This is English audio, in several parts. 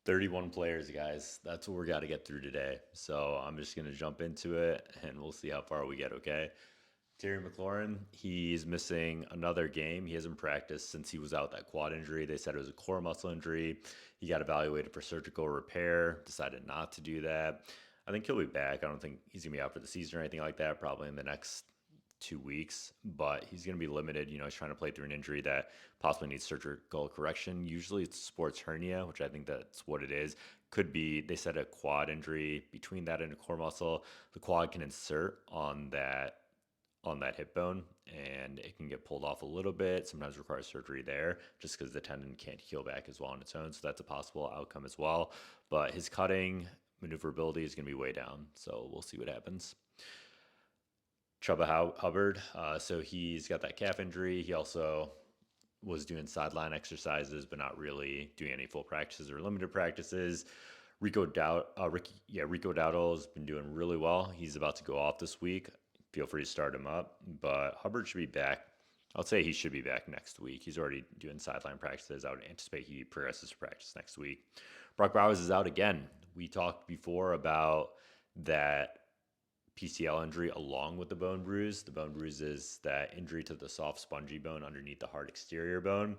31 players, guys. That's what we got to get through today. So I'm just going to jump into it and we'll see how far we get, okay? Mclaurin, he's missing another game. He hasn't practiced since he was out that quad injury. They said it was a core muscle injury. He got evaluated for surgical repair, decided not to do that. I think he'll be back. I don't think he's going to be out for the season or anything like that, probably in the next 2 weeks, but he's going to be limited. He's trying to play through an injury that possibly needs surgical correction. Usually it's sports hernia, which I think that's what it is. Could be, they said, a quad injury. Between that and a core muscle, the quad can insert on that hip bone and it can get pulled off a little bit, sometimes requires surgery there just because the tendon can't heal back as well on its own. So that's a possible outcome as well. But his cutting maneuverability is going to be way down. So we'll see what happens. Chuba Hubbard, so he's got that calf injury. He also was doing sideline exercises, but not really doing any full practices or limited practices. Rico Dowdle has been doing really well. He's about to go off this week. Feel free to start him up, but Hubbard should be back. I'll say he should be back next week. He's already doing sideline practices. I would anticipate he progresses to practice next week. Brock Bowers is out again. We talked before about that PCL injury along with the bone bruise. The bone bruise is that injury to the soft spongy bone underneath the hard exterior bone.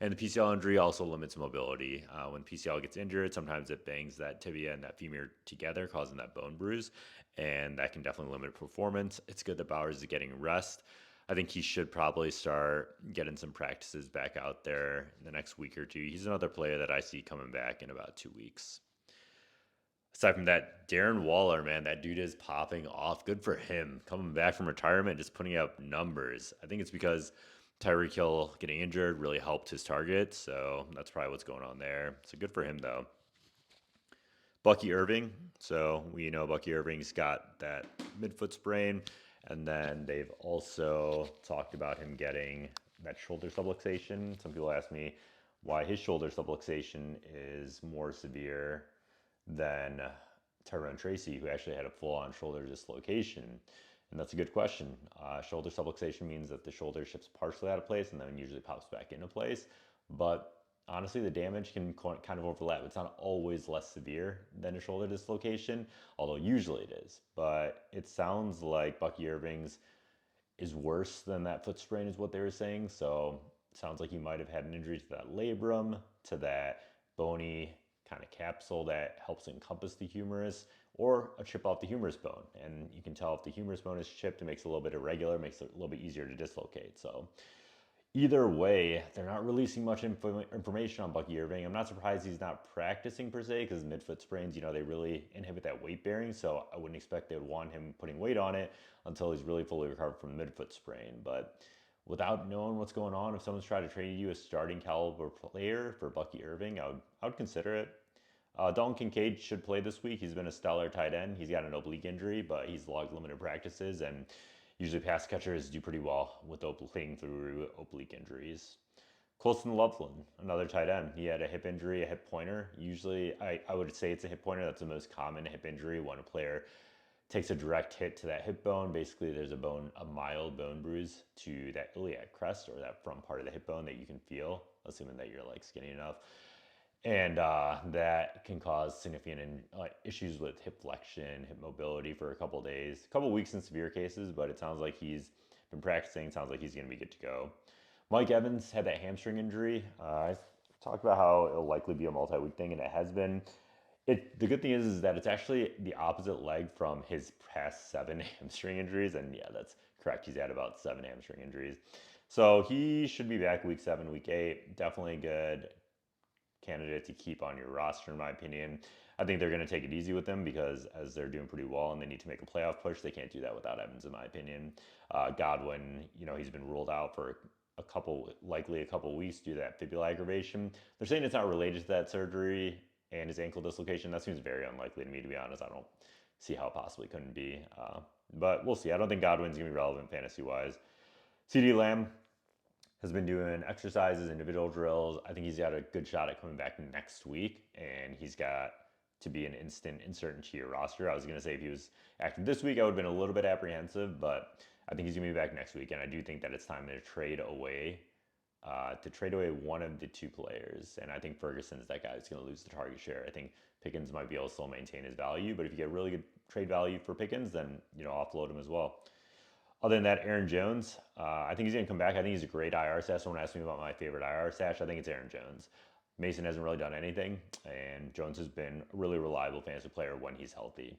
And the PCL injury also limits mobility. When PCL gets injured, sometimes it bangs that tibia and that femur together, causing that bone bruise. And that can definitely limit performance. It's good that Bowers is getting rest. I think he should probably start getting some practices back out there in the next week or two. He's another player that I see coming back in about 2 weeks. Aside from that, Darren Waller, man, that dude is popping off. Good for him. Coming back from retirement, just putting up numbers. I think it's because Tyreek Hill getting injured really helped his target. So that's probably what's going on there. So good for him, though. Bucky Irving. So we know Bucky Irving's got that midfoot sprain. And then they've also talked about him getting that shoulder subluxation. Some people ask me why his shoulder subluxation is more severe than Tyrone Tracy, who actually had a full-on shoulder dislocation. And that's a good question. Shoulder subluxation means that the shoulder shifts partially out of place and then usually pops back into place. But honestly, the damage can kind of overlap. It's not always less severe than a shoulder dislocation, although usually it is. But it sounds like Bucky Irving's is worse than that foot sprain is what they were saying. So it sounds like he might have had an injury to that labrum, to that bony kind of capsule that helps encompass the humerus, or a chip off the humerus bone. And you can tell if the humerus bone is chipped, it makes it a little bit irregular, makes it a little bit easier to dislocate. So either way, they're not releasing much information on Bucky Irving. I'm not surprised he's not practicing per se, because midfoot sprains, they really inhibit that weight bearing. So I wouldn't expect they would want him putting weight on it until he's really fully recovered from the midfoot sprain. But without knowing what's going on, if someone's trying to trade you a starting caliber player for Bucky Irving, I would consider it. Dalton Kincaid should play this week. He's been a stellar tight end. He's got an oblique injury, but he's logged limited practices, and usually pass catchers do pretty well with playing through oblique injuries. Coleston Loveland, another tight end. He had a hip injury, a hip pointer. Usually, I would say it's a hip pointer. That's the most common hip injury when a player takes a direct hit to that hip bone. Basically, there's a mild bone bruise to that iliac crest, or that front part of the hip bone that you can feel, assuming that you're skinny enough. And that can cause significant issues with hip flexion, hip mobility for a couple of days, a couple of weeks in severe cases, but it sounds like he's been practicing. Sounds like he's going to be good to go. Mike Evans had that hamstring injury. I talked about how it'll likely be a multi-week thing, and it has been. The good thing is that it's actually the opposite leg from his past 7 hamstring injuries, and yeah, that's correct. He's had about 7 hamstring injuries. So he should be back week 7, week 8. Definitely good candidate to keep on your roster, in my opinion. I think they're going to take it easy with them because as they're doing pretty well and they need to make a playoff push, they can't do that without Evans, in my opinion. Godwin, he's been ruled out for likely a couple weeks due to that fibula aggravation. They're saying it's not related to that surgery and his ankle dislocation. That seems very unlikely to me, to be honest. I don't see how it possibly couldn't be. But we'll see. I don't think Godwin's going to be relevant fantasy-wise. Ceedee Lamb has been doing exercises, individual drills. I think he's got a good shot at coming back next week, and he's got to be an instant insert into your roster. I was going to say if he was active this week, I would have been a little bit apprehensive, but I think he's going to be back next week, and I do think that it's time to trade away to trade away one of the two players. And I think Ferguson's that guy that's going to lose the target share. I think Pickens might be able to still maintain his value, but if you get really good trade value for Pickens, then, offload him as well. Other than that, Aaron Jones, I think he's going to come back. I think he's a great IR stash. Someone asked me about my favorite IR stash. I think it's Aaron Jones. Mason hasn't really done anything, and Jones has been a really reliable fantasy player when he's healthy.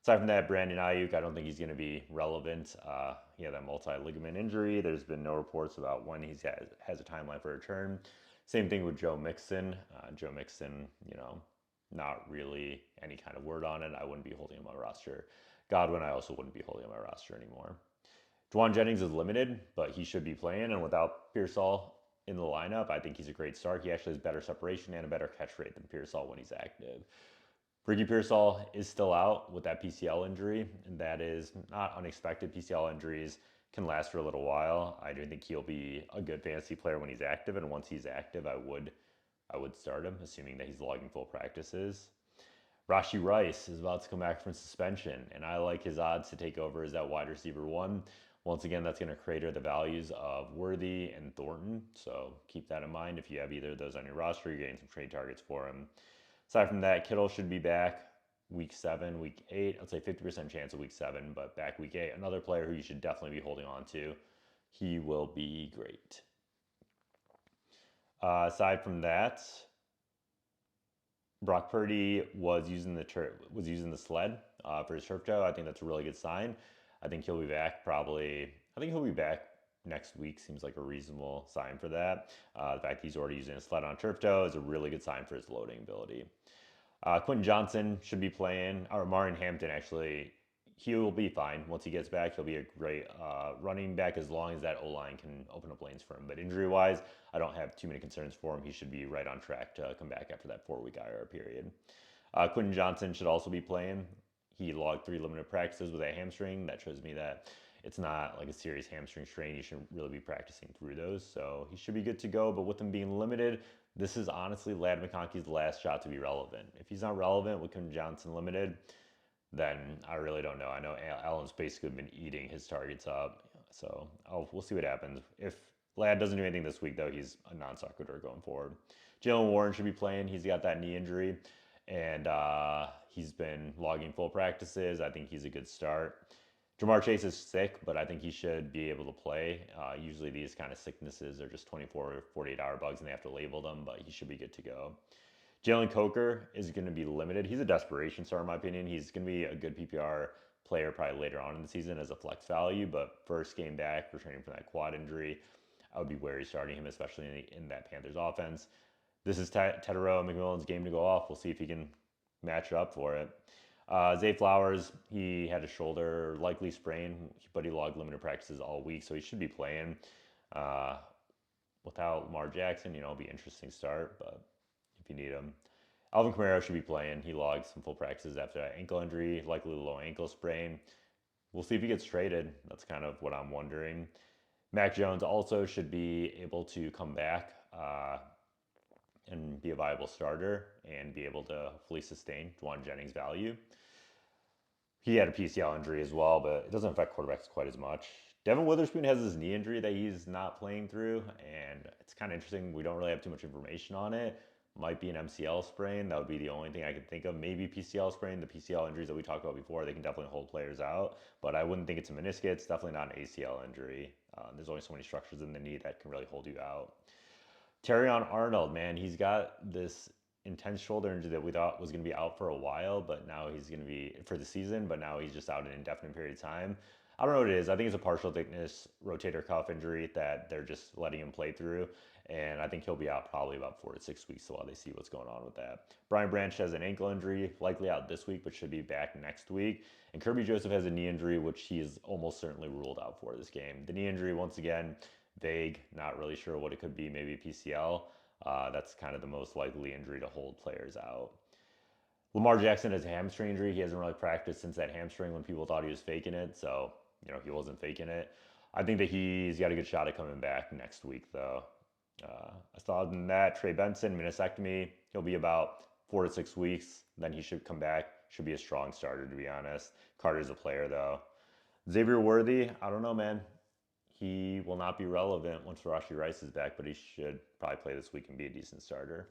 Aside from that, Brandon Aiyuk, I don't think he's going to be relevant. He had that multi-ligament injury. There's been no reports about when he has a timeline for return. Same thing with Joe Mixon. Joe Mixon, not really any kind of word on it. I wouldn't be holding him on my roster. Godwin, I also wouldn't be holding on my roster anymore. Jauan Jennings is limited, but he should be playing. And without Pearsall in the lineup, I think he's a great start. He actually has better separation and a better catch rate than Pearsall when he's active. Ricky Pearsall is still out with that PCL injury, and that is not unexpected. PCL injuries can last for a little while. I do think he'll be a good fantasy player when he's active, and once he's active, I would start him, assuming that he's logging full practices. Rashee Rice is about to come back from suspension, and I like his odds to take over as that wide receiver 1. Once again, that's going to crater the values of Worthy and Thornton, so keep that in mind. If you have either of those on your roster, you're getting some trade targets for him. Aside from that, Kittle should be back week 7, week 8. I'd say 50% chance of week 7, but back week 8. Another player who you should definitely be holding on to. He will be great. Aside from that, Brock Purdy was using the sled for his turf toe. I think that's a really good sign. I think he'll be back next week. Seems like a reasonable sign for that. The fact he's already using a sled on turf toe is a really good sign for his loading ability. Quentin Johnston should be playing. Or Omarion Hampton, actually, he will be fine. Once he gets back, he'll be a great running back as long as that O-line can open up lanes for him. But injury-wise, I don't have too many concerns for him. He should be right on track to come back after that 4-week IR period. Quentin Johnston should also be playing. He logged 3 limited practices with a hamstring. That shows me that it's not like a serious hamstring strain. You shouldn't really be practicing through those. So he should be good to go. But with him being limited, this is honestly Ladd McConkey's last shot to be relevant. If he's not relevant with Quentin Johnston limited, then I really don't know. I know Allen's basically been eating his targets up. So we'll see what happens. If Ladd doesn't do anything this week, though, he's a non-sequitur going forward. Jaylen Warren should be playing. He's got that knee injury. And he's been logging full practices. I think he's a good start. Jamar Chase is sick, but I think he should be able to play. Usually these kind of sicknesses are just 24 or 48-hour bugs, and they have to label them, but he should be good to go. Jalen Coker is going to be limited. He's a desperation star, in my opinion. He's going to be a good PPR player probably later on in the season as a flex value, but first game back, returning from that quad injury, I would be wary starting him, especially in that Panthers offense. This is Terion McMillan's game to go off. We'll see if he can match up for it. Zay Flowers, he had a shoulder likely sprain, but he logged limited practices all week, so he should be playing. Without Lamar Jackson, it'll be an interesting start, but if you need him. Alvin Kamara should be playing. He logged some full practices after that ankle injury, likely low ankle sprain. We'll see if he gets traded. That's kind of what I'm wondering. Mac Jones also should be able to come back and be a viable starter and be able to hopefully sustain Jauan Jennings' value. He had a PCL injury as well, but it doesn't affect quarterbacks quite as much. Devon Witherspoon has this knee injury that he's not playing through, and it's kind of interesting. We don't really have too much information on it. Might be an MCL sprain. That would be the only thing I could think of. Maybe PCL sprain. The PCL injuries that we talked about before, they can definitely hold players out, but I wouldn't think it's a meniscus. It's definitely not an ACL injury. There's only so many structures in the knee that can really hold you out. Terion Arnold, man, he's got this intense shoulder injury that we thought was going to be out for a while, but now he's going to be for the season, but now he's just out an indefinite period of time. I don't know what it is. I think it's a partial thickness rotator cuff injury that they're just letting him play through, and I think he'll be out probably about 4 to 6 weeks while they see what's going on with that. Brian Branch has an ankle injury, likely out this week, but should be back next week. And Kerby Joseph has a knee injury, which he is almost certainly ruled out for this game. The knee injury, once again, vague, not really sure what it could be, maybe PCL. That's kind of the most likely injury to hold players out. Lamar Jackson has a hamstring injury. He hasn't really practiced since that hamstring when people thought he was faking it, so he wasn't faking it. I think that he's got a good shot at coming back next week, though. Other than that, Trey Bensen, meniscectomy, he'll be about 4 to 6 weeks. Then he should come back. Should be a strong starter, to be honest. Carter's a player, though. Xavier Worthy, I don't know, man. he will not be relevant once Rashee Rice is back, but he should probably play this week and be a decent starter.